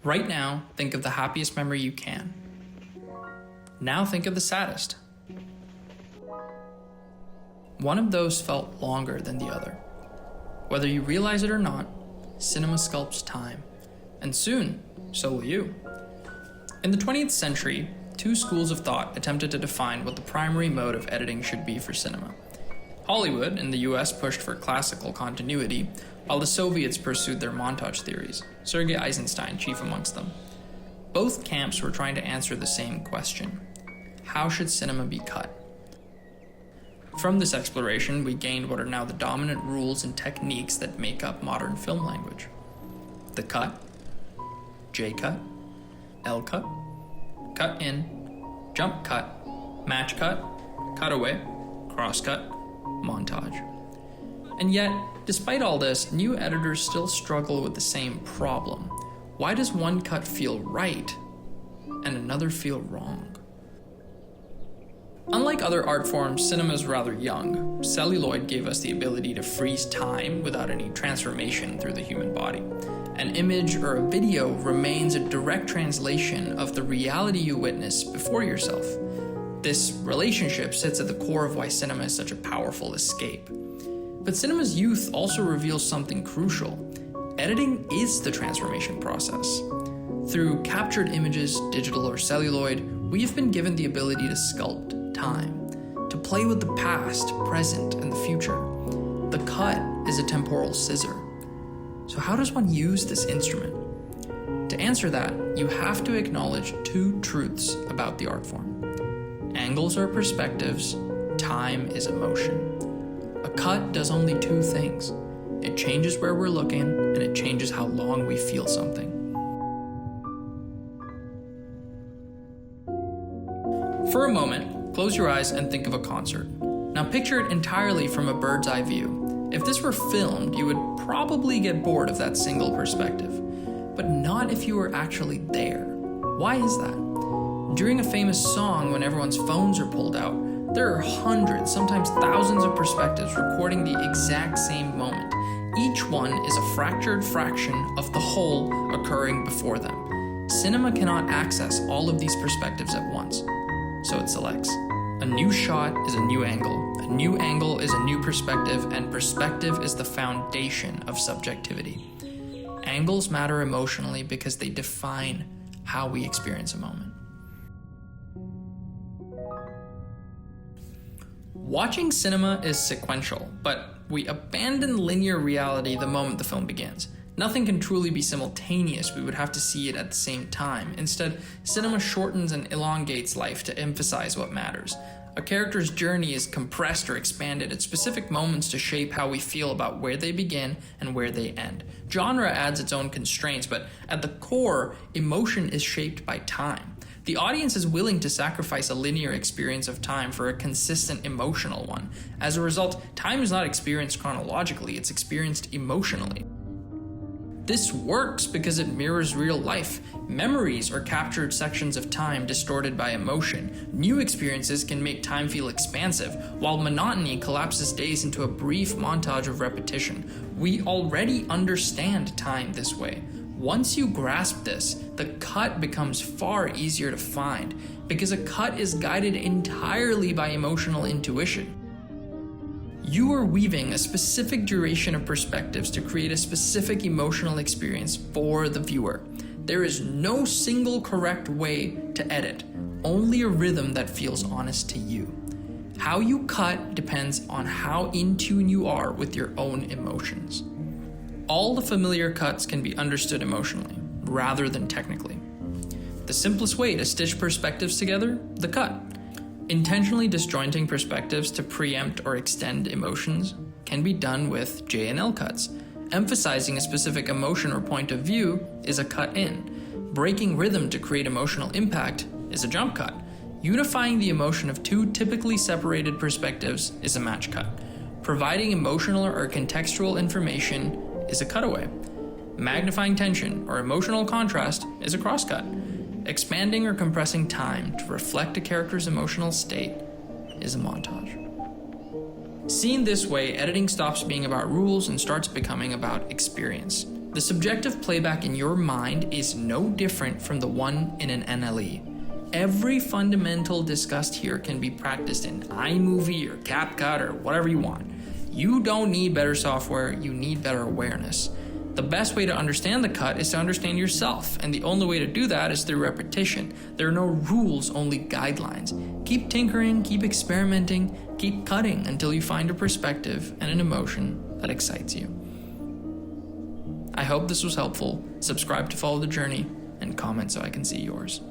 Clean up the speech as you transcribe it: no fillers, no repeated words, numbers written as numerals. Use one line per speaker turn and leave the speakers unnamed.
Right now, think of the happiest memory you can. Now think of the saddest. One of those felt longer than the other. Whether you realize it or not, cinema sculpts time. And soon, so will you. In the 20th century, two schools of thought attempted to define what the primary mode of editing should be for cinema. Hollywood in the US pushed for classical continuity, while the Soviets pursued their montage theories, Sergei Eisenstein chief amongst them. Both camps were trying to answer the same question: how should cinema be cut? From this exploration, we gained what are now the dominant rules and techniques that make up modern film language. The cut, J-cut, L-cut, cut in, jump cut, match cut, cutaway, cross-cut, montage. And yet, despite all this, new editors still struggle with the same problem. Why does one cut feel right and another feel wrong? Unlike other art forms, cinema is rather young. Celluloid gave us the ability to freeze time without any transformation through the human body. An image or a video remains a direct translation of the reality you witness before yourself. This relationship sits at the core of why cinema is such a powerful escape. But cinema's youth also reveals something crucial. Editing is the transformation process. Through captured images, digital or celluloid, we have been given the ability to sculpt time, to play with the past, present, and the future. The cut is a temporal scissor. So how does one use this instrument? To answer that, you have to acknowledge two truths about the art form. Angles are perspectives, time is emotion. A cut does only two things. It changes where we're looking, and it changes how long we feel something. For a moment, close your eyes and think of a concert. Now picture it entirely from a bird's eye view. If this were filmed, you would probably get bored of that single perspective. But not if you were actually there. Why is that? During a famous song, when everyone's phones are pulled out, there are hundreds, sometimes thousands of perspectives recording the exact same moment. Each one is a fractured fraction of the whole occurring before them. Cinema cannot access all of these perspectives at once, so it selects. A new shot is a new angle. A new angle is a new perspective, and perspective is the foundation of subjectivity. Angles matter emotionally because they define how we experience a moment. Watching cinema is sequential, but we abandon linear reality the moment the film begins. Nothing can truly be simultaneous. We would have to see it at the same time. Instead, cinema shortens and elongates life to emphasize what matters. A character's journey is compressed or expanded at specific moments to shape how we feel about where they begin and where they end. Genre adds its own constraints, but at the core, emotion is shaped by time. The audience is willing to sacrifice a linear experience of time for a consistent emotional one. As a result, time is not experienced chronologically, it's experienced emotionally. This works because it mirrors real life. Memories are captured sections of time distorted by emotion. New experiences can make time feel expansive, while monotony collapses days into a brief montage of repetition. We already understand time this way. Once you grasp this, the cut becomes far easier to find, because a cut is guided entirely by emotional intuition. You are weaving a specific duration of perspectives to create a specific emotional experience for the viewer. There is no single correct way to edit, only a rhythm that feels honest to you. How you cut depends on how in tune you are with your own emotions. All the familiar cuts can be understood emotionally, rather than technically. The simplest way to stitch perspectives together, the cut. Intentionally disjointing perspectives to preempt or extend emotions can be done with J and L cuts. Emphasizing a specific emotion or point of view is a cut in. Breaking rhythm to create emotional impact is a jump cut. Unifying the emotion of two typically separated perspectives is a match cut. Providing emotional or contextual information is a cutaway. Magnifying tension or emotional contrast is a crosscut. Expanding or compressing time to reflect a character's emotional state is a montage. Seen this way, editing stops being about rules and starts becoming about experience. The subjective playback in your mind is no different from the one in an NLE. Every fundamental discussed here can be practiced in iMovie or CapCut or whatever you want. You don't need better software, you need better awareness. The best way to understand the cut is to understand yourself, and the only way to do that is through repetition. There are no rules, only guidelines. Keep tinkering, keep experimenting, keep cutting until you find a perspective and an emotion that excites you. I hope this was helpful. Subscribe to follow the journey, and comment so I can see yours.